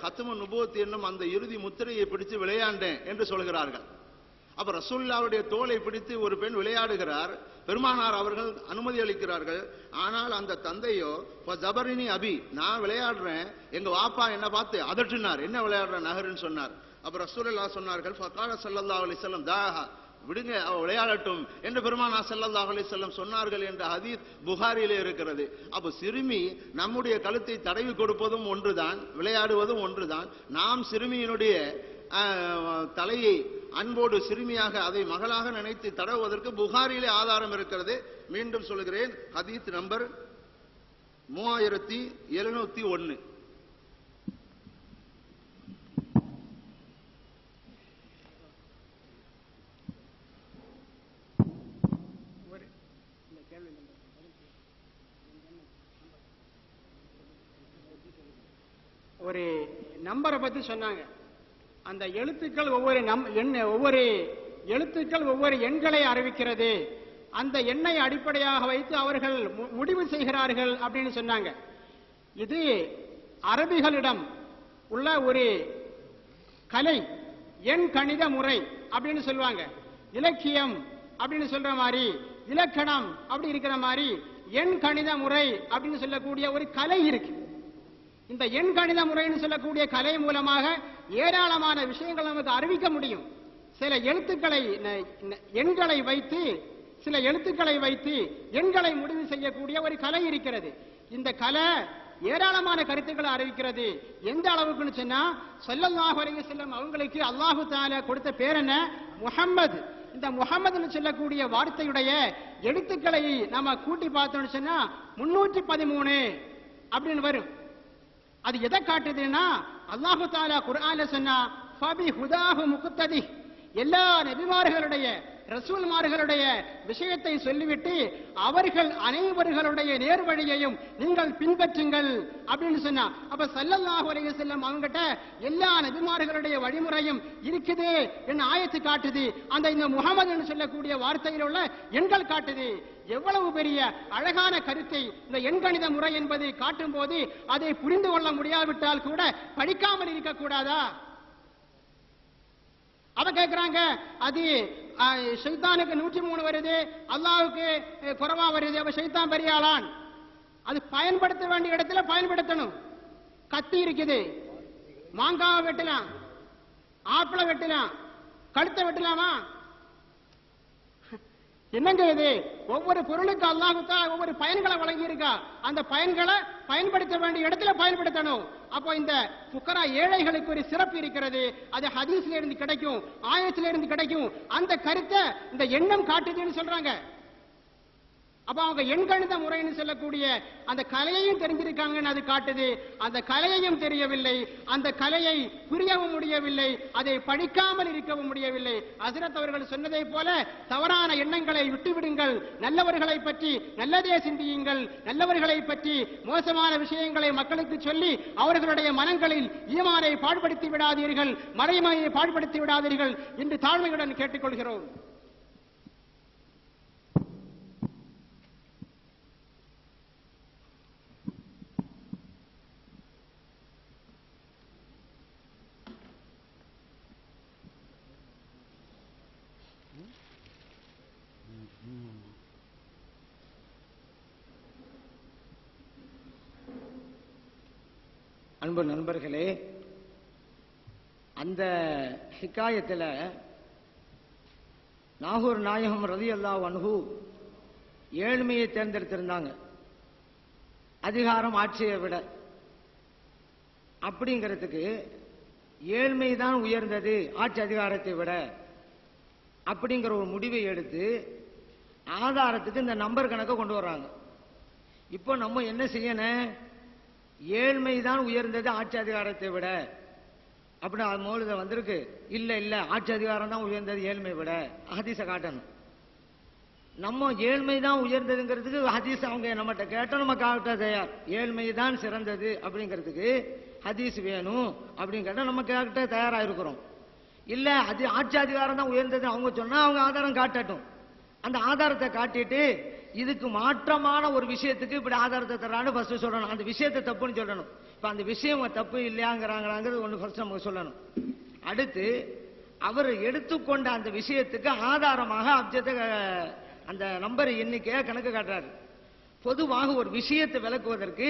ஹத்மு நுபுவத் என்னும் அந்த இறுதி முத்திரையை பிடித்து விளையாண்டேன் என்று சொல்கிறார்கள். அப்ப ரசூலுல்லாஹ்வுடைய தோலை பிடித்து ஒரு பெண் விளையாடுகிறார். பெருமானார் அவர்கள் அனுமதி அளிக்கிறார்கள். ஆனால் அந்த தந்தையோ ஜபரினி அபி, நான் விளையாடுறேன், எங்க வாப்பா என்ன பார்த்து அதட்டினார், என்ன விளையாடுற நகருன்னு சொன்னார். அப்ப ரசூலுல்லாஹ் சொன்னார்கள் ஃபகால ஸல்லல்லாஹு அலைஹி வஸல்லம் தாஹா, விடுங்க அவ விளையாடட்டும் என்று பெருமானார் ஸல்லல்லாஹு அலைஹி வஸல்லம் சொன்னார்கள் என்ற ஹதீஸ் புகாரியிலே இருக்கிறது. அப்ப சிறுமி நம்முடைய கழுத்தை தடவி கொடுப்பதும் ஒன்றுதான், விளையாடுவதும் ஒன்றுதான். நாம் சிறுமியினுடைய தலையை அன்போடு சிறுமியாக அதை மகளாக நினைத்து தடவுவதற்கு புகாரிலே ஆதாரம் இருக்கிறது. மீண்டும் சொல்கிறேன், ஹதீஸ் நம்பர் 3701. ஒரு நம்பரை பத்தி சொன்னாங்க. அந்த எழுத்துக்கள் ஒவ்வொரு எழுத்துக்கள் ஒவ்வொரு எண்களை அறிவிக்கிறது. அந்த எண்ணை அடிப்படையாக வைத்து அவர்கள் முடிவு செய்கிறார்கள் அப்படின்னு சொன்னாங்க. இது அரபிகளிடம் உள்ள ஒரு கலை, எண் கணித முறை அப்படின்னு சொல்லுவாங்க. இலக்கியம் அப்படின்னு சொல்ற மாதிரி, இலக்கணம் அப்படி இருக்கிற மாதிரி எண் கணித முறை அப்படின்னு சொல்லக்கூடிய ஒரு கலை இருக்கு. இந்த எண் கணித முறைன்னு சொல்லக்கூடிய கலை மூலமாக ஏராளமான விஷயங்கள் நமக்கு அறிவிக்க முடியும். சில எழுத்துக்களை எண்களை வைத்து சில எழுத்துக்களை வைத்து எண்களை முடிவு செய்யக்கூடிய ஒரு கலை இருக்கிறது. இந்த கலை ஏராளமான கருத்துக்களை அறிவிக்கிறது. எந்த அளவுக்குன்னு சொன்னா, ஸல்லல்லாஹு அலைஹி வஸல்லம் அவங்களுக்கு அல்லாஹு தஆலா கொடுத்த பேர் என்ன? முஹம்மது. இந்த முஹம்மதுன்னு சொல்லக்கூடிய வார்த்தையுடைய எழுத்துக்களை நாம கூட்டி பார்த்தோம்னு சொன்னா 313 அப்படின்னு வரும். அது எதை காட்டுதுன்னா, அல்லாஹு தஆலா குர்ஆன்ல சொன்னா ஃபபி ஹுதாஹு முக்ததி, எல்லா நபிமார்களுடைய ரசூல்மார்களுடைய விஷயத்தை சொல்லிவிட்டு அவர்கள் அனைவர்களுடைய நேர்வழியையும் நீங்கள் பின்பற்றுங்கள் அப்படின்னு சொன்னா, அப்ப ஸல்லல்லாஹு அலைஹி வஸல்லம் அவங்ககிட்ட எல்லா நபிமார்களுடைய வழிமுறையும் இருக்குது என்ன ஆயத்து காட்டுது. இந்த முஹம்மதுன்னு சொல்லக்கூடிய வார்த்தையில் உள்ள எண்கள் காட்டுது. எவ்வளவு பெரிய அழகான கருத்தை இந்த எண்கணித முறை என்பதை காட்டும் போது அதை புரிந்து கொள்ள முடியாவிட்டால் கூட படிக்காமல் இருக்கக்கூடாதா? அவ கேட்கிறாங்க, அது ஷைத்தானுக்கு 103 வருது, அல்லாஹ்வுக்கு குறைவா வருது, அவ ஷைத்தான் பெரியாளான். அது பயன்படுத்த வேண்டிய இடத்துல பயன்படுத்தணும். கத்தி இருக்குது, மாங்காவை வெட்டலாம், ஆப்பிள வெட்டலாம், கழுத்தை வெட்டலாமா? என்னங்க இது? ஒவ்வொரு பொருளுக்கு அல்லாஹ் தஆலா ஒவ்வொரு பயன்களை வழங்கி இருக்கா. அந்த பயன்களை பயன்படுத்த வேண்டிய இடத்துல பயன்படுத்தணும். அப்போ இந்த ஃபுகரா ஏழைகளுக்கு ஒரு சிறப்பு இருக்கிறது. அது ஹதீஸ்ல இருந்து கிடைக்கும், ஆயத்துல இருந்து கிடைக்கும். அந்த கருத்தை இந்த எண்ணம் காட்டுதுன்னு சொல்றாங்க. அப்ப அவங்க எண்கணித முறைன்னு சொல்லக்கூடிய அந்த கலையையும் தெரிஞ்சிருக்காங்கன்னு அது காட்டுது. அந்த கலையையும் தெரியவில்லை, அந்த கலையை புரியவும் முடியவில்லை, அதை படிக்காமல் இருக்கவும் முடியவில்லை. ஹஜ்ரத் அவர்கள் சொன்னதை போல தவறான எண்ணங்களை விட்டுவிடுங்கள், நல்லவர்களை பற்றி நல்லதே சிந்தியுங்கள், நல்லவர்களை பற்றி மோசமான விஷயங்களை மக்களுக்கு சொல்லி அவர்களுடைய மனங்களில் ஈமானை பாழ்படுத்தி விடாதீர்கள், மறைமையை பாழ்படுத்தி விடாதீர்கள் என்று தாழ்மையுடன் கேட்டுக்கொள்கிறோம். அன்பு நண்பர்களே, அந்த ஹிகாயத்தில் நாகூர் நாயகம் ரலியல்லாஹு அன்ஹு ஏழ்மையை தேர்ந்தெடுத்திருந்தாங்க, அதிகாரம் ஆட்சியை விட. அப்படிங்கிறதுக்கு ஏழ்மைதான் உயர்ந்தது ஆட்சி அதிகாரத்தை விட அப்படிங்கிற ஒரு முடிவை எடுத்து ஆதாரத்துக்கு இந்த நம்பர் கணக்கை கொண்டு வர்றாங்க. இப்போ நம்ம என்ன செய்யணும்? ஏழ்மைதான் உயர்ந்தது ஆட்சி அதிகாரத்தை விட அப்படின்னு அது மௌலித வந்திருக்கு. இல்ல இல்ல, ஆட்சி அதிகாரம் தான் உயர்ந்தது ஏழ்மை விட. ஹதீஸை காட்டணும். நம்ம ஏழ்மைதான் உயர்ந்ததுங்கிறதுக்கு ஹதீஸ் அவங்க நம்மகிட்ட கேட்டோம், நம்ம காட்ட தயார். ஏழ்மைதான் சிறந்தது அப்படிங்கிறதுக்கு ஹதீஸ் வேணும் அப்படின்னு கேட்டால் நம்ம கேட்ட தயாரா இருக்கிறோம். இல்ல அது ஆட்சி அதிகாரம் தான் உயர்ந்தது அவங்க சொன்னா அவங்க ஆதாரம் காட்டட்டும். அந்த ஆதாரத்தை காட்டிட்டு இதுக்கு மாற்றமான ஒரு விஷயத்துக்கு இப்படி ஆதாரத்தை தர்றான்னு ஃபர்ஸ்ட் சொல்லணும். அந்த விஷயத்தை தப்புன்னு சொல்லணும். இப்ப அந்த விஷயம் தப்பு இல்லையாங்கிறாங்கிறது ஒன்று ஃபர்ஸ்ட் நமக்கு சொல்லணும். அடுத்து அவர் எடுத்துக்கொண்ட அந்த விஷயத்துக்கு ஆதாரமாக அந்த நம்பர் எண்ணிக்கையை கணக்கு காட்டுறாரு. பொதுவாக ஒரு விஷயத்தை விளக்குவதற்கு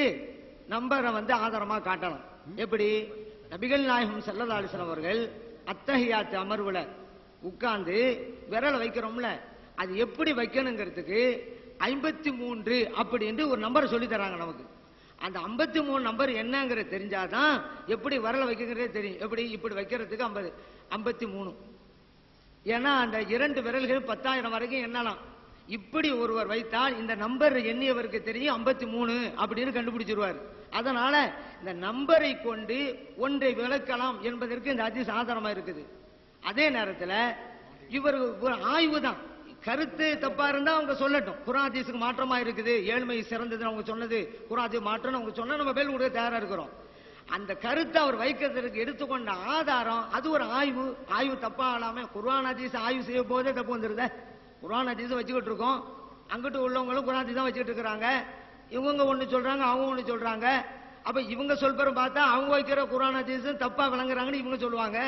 நம்பரை ஆதாரமாக காட்டலாம். எப்படி? நபிகள் நாயகம் ஸல்லல்லாஹு அலைஹி வஸல்லம் அவர்கள் அத்தஹியாத் அமர்வுல உட்கார்ந்து விரல் வைக்கிறோம்ல, அது எப்படி வைக்கணுங்கிறதுக்கு 53 அப்படின்னு ஒரு நம்பர் சொல்லி தராங்க நமக்கு. அந்த 53 நம்பர் என்னங்கிறது தெரிஞ்சாதான் எப்படி விரல் வைக்கிறதே தெரியும். எப்படி? இப்படி வைக்கிறதுக்கு 53. ஏன்னா அந்த 2 விரல்கள் 10,000 வரைக்கும் எண்ணலாம். இப்படி ஒருவர் வைத்தால் இந்த நம்பர் எண்ணியவருக்கு தெரியும் 53 அப்படின்னு கண்டுபிடிச்சிருவார். அதனால இந்த நம்பரை கொண்டு ஒன்றை விளக்கலாம் என்பதற்கு இந்த ஹதீஸ் ஆதாரமா இருக்குது. அதே நேரத்தில் இவர் ஒரு ஆய்வு தான், கருத்து தப்பா இருந்தா அவங்க சொல்லட்டும். குர்ஆன் ஹதீஸுக்கு மாற்றமா இருக்குது, ஏழ்மை சிறந்ததுன்னு அவங்க சொன்னது குர்ஆன் ஹதீஸ் மாற்றம்னு அவங்க சொன்னா நம்ம பேர் கொடுக்க தயாரா இருக்கிறோம். அந்த கருத்தை அவர் வைக்கிறதுக்கு எடுத்துக்கொண்ட ஆதாரம் அது ஒரு ஆய்வு தப்பா ஆளாம குர்ஆன் ஹதீஸ் ஆய்வு செய்ய போதே தப்பு வந்துருத. குர்ஆன் ஹதீஸ் வச்சுக்கிட்டு இருக்கோம், அங்கிட்டு உள்ளவங்களும் குர்ஆன் ஹதீஸ் தான் வச்சுக்கிட்டு இருக்கிறாங்க. இவங்க ஒண்ணு சொல்றாங்க, அவங்க ஒண்ணு சொல்றாங்க. அப்ப இவங்க சொல்பெரும் பார்த்தா அவங்க வைக்கிற குர்ஆன் ஹதீஸ் தப்பா விளங்குறாங்கன்னு இவங்க சொல்லுவாங்க,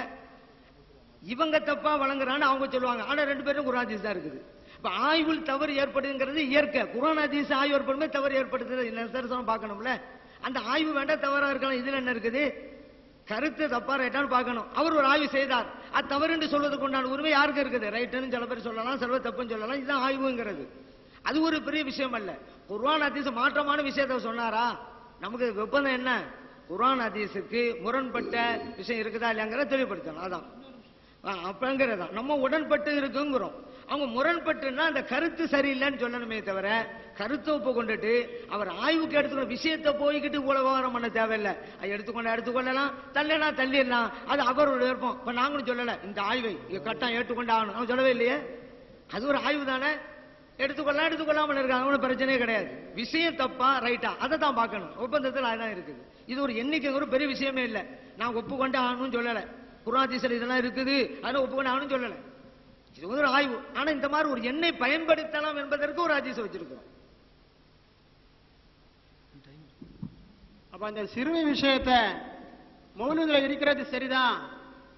இவங்க தப்பா வழங்குறான்னு அவங்க சொல்லுவாங்க. ஆனா 2 பேரும் குர்ஆன் ஹதீஸ் தான் இருக்குது. இப்ப ஆய்வில் தவறு ஏற்படுங்கிறது இயற்கை. குர்ஆன் ஹதீஸ் ஆய்வு ஏற்படுமே தவறு ஏற்படுத்துறது நிதர்சனம் பார்க்கணும்ல. அந்த ஆய்வு வேண்டாம், தவறா இருக்கலாம். இதுல என்ன இருக்குது? கருத்து தப்பா ரைட்டான்னு பார்க்கணும். அவர் ஒரு ஆய்வு செய்தார், அது தவறு என்று சொல்வதற்கு உண்டான உரிமை யாருக்கு இருக்குது? ரைட்டுன்னு சில பேர் சொல்லலாம், சில பேர் தப்புன்னு சொல்லலாம். இதுதான் ஆய்வுங்கிறது. அது ஒரு பெரிய விஷயம் அல்ல. குர்ஆன் ஹதீஸ் மாற்றமான விஷயத்தை சொன்னாரா? நமக்கு வெப்பம் என்ன? குர்ஆன் ஹதீஸுக்கு முரண்பட்ட விஷயம் இருக்குதா இல்லையாங்கிறத தெளிவுபடுத்தணும். அதான் அப்பங்கிறதா நம்ம உடன்பட்டு இருக்குங்கிறோம். அவங்க முரண்பட்டுன்னா அந்த கருத்து சரியில்லைன்னு சொல்லணுமே தவிர கருத்தை ஒப்பு கொண்டுட்டு அவர் ஆய்வுக்கு எடுத்துக்கணும் விஷயத்தை போய்கிட்டு விவகாரம் பண்ண தேவையில்லை. அது எடுத்துக்கொள்ளலாம், தள்ளனா தள்ளிடலாம், அது அவரோட விருப்பம். இப்ப நாங்களும் சொல்லல இந்த ஆய்வை கட்டம் ஏற்றுக்கொண்டு ஆகணும் அவங்க சொல்லவே இல்லையே. அது ஒரு ஆய்வு தானே, எடுத்துக்கொள்ளாமல் இருக்காங்க, ஒன்றும் பிரச்சனையே கிடையாது. விஷயம் தப்பா ரைட்டா அதை தான் பார்க்கணும். ஒப்பந்தத்தில் அதுதான் இருக்குது. இது ஒரு எண்ணிக்கை ஒரு பெரிய விஷயமே இல்லை. நான் ஒப்புக்கொண்டு ஆகணும்னு சொல்லலை. குர்ஆன் ஹதீஸ்ல இதெல்லாம் இருக்குது அதனால ஒப்புக்கொண்டு ஆகணும்னு சொல்லலை. இது ஒரு ஆய்வு. ஆனா இந்த மாதிரி ஒரு எண்ணை பயன்படுத்தலாம் என்பதற்கு ஒரு ஹதீஸ் வச்சிருக்கிறோம். அப்ப அந்த சிறுமை விஷயத்தை மௌலூதுல இருக்கிறது சரிதான்,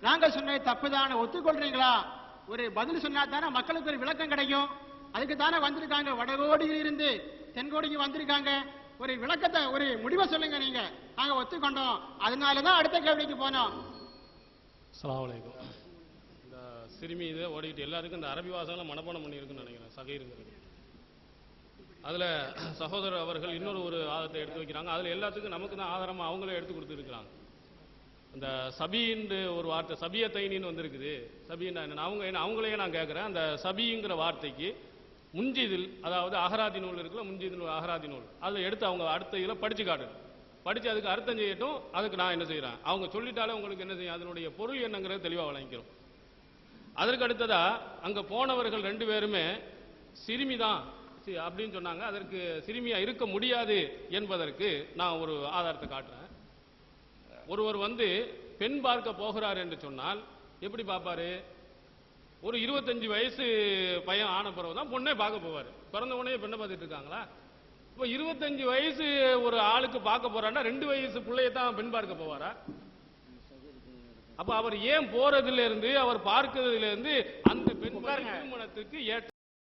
நாங்க சொன்னது தப்புதான் ஒத்துக்கொள்றீங்களா? ஒரு பதில் சொன்னா தானே மக்களுக்கு ஒரு விளக்கம் கிடைக்கும். அதுக்கு தானே வந்திருக்காங்க, வடகோடியில் இருந்து தென்கோடிக்கு வந்திருக்காங்க. ஒரு விளக்கத்தை ஒரு முடிவை சொல்லுங்க. நீங்க நாங்க ஒத்துக்கொண்டோம், அதனாலதான் அடுத்த கேள்விக்கு போனோம். அஸ்ஸலாமு அலைக்கும். இந்த சிறுமி இதை ஓடிக்கிட்டு எல்லாருக்கும் இந்த அரபி வாசகம்லாம் மனப்பாடம் பண்ணியிருக்குன்னு நினைக்கிறேன். சகீருங்கிறது அதில் சகோதரர் அவர்கள் இன்னொரு ஒரு ஆதத்தை எடுத்து வைக்கிறாங்க. அதில் எல்லாத்துக்கும் நமக்கு தான் ஆதாரமாக அவங்களே எடுத்து கொடுத்துருக்குறாங்க. அந்த சபின்னு ஒரு வார்த்தை சபிய தைனின்னு வந்திருக்குது. சபின்னா என்ன அவங்களையே நான் கேட்குறேன். அந்த சபிங்கிற வார்த்தைக்கு முஞ்சிதில், அதாவது அகராதி நூல் இருக்குல்ல, முஞ்சிதில் அகராதி நூல், அதில் எடுத்து அவங்க அடுத்த இதில் படித்து காட்டணும். படித்து அதுக்கு அர்த்தம் செய்யட்டும். அதுக்கு நான் என்ன செய்கிறேன், அவங்க சொல்லிட்டாலே உங்களுக்கு என்ன செய்யும், அதனுடைய பொருள் என்னங்கிறது தெளிவாக வழங்கிக்கிறோம். அதற்கு அடுத்ததா அங்கே போனவர்கள் 2 பேருமே சிறுமி தான் அப்படின்னு சொன்னாங்க. அதற்கு சிறுமியா இருக்க முடியாது என்பதற்கு நான் ஒரு ஆதாரத்தை காட்டுறேன். ஒருவர் பெண் பார்க்க போகிறார் என்று சொன்னால் எப்படி பார்ப்பாரு? ஒரு 25 வயசு பையன் ஆன பிறகு தான் பொண்ணே பார்க்க போவார். பிறந்த உடனே பெண்ணை பார்த்துட்டு இருக்காங்களா? இப்போ 25 வயசு ஒரு ஆளுக்கு பார்க்க போறான்னா 2 வயசு பிள்ளையத்தான் பெண் பார்க்க போவாரா? அப்ப அவர் ஏன் போறதுல இருந்து அவர் பார்க்கிறதுல இருந்து அந்த பெண் திருமணத்துக்கு ஏற்ற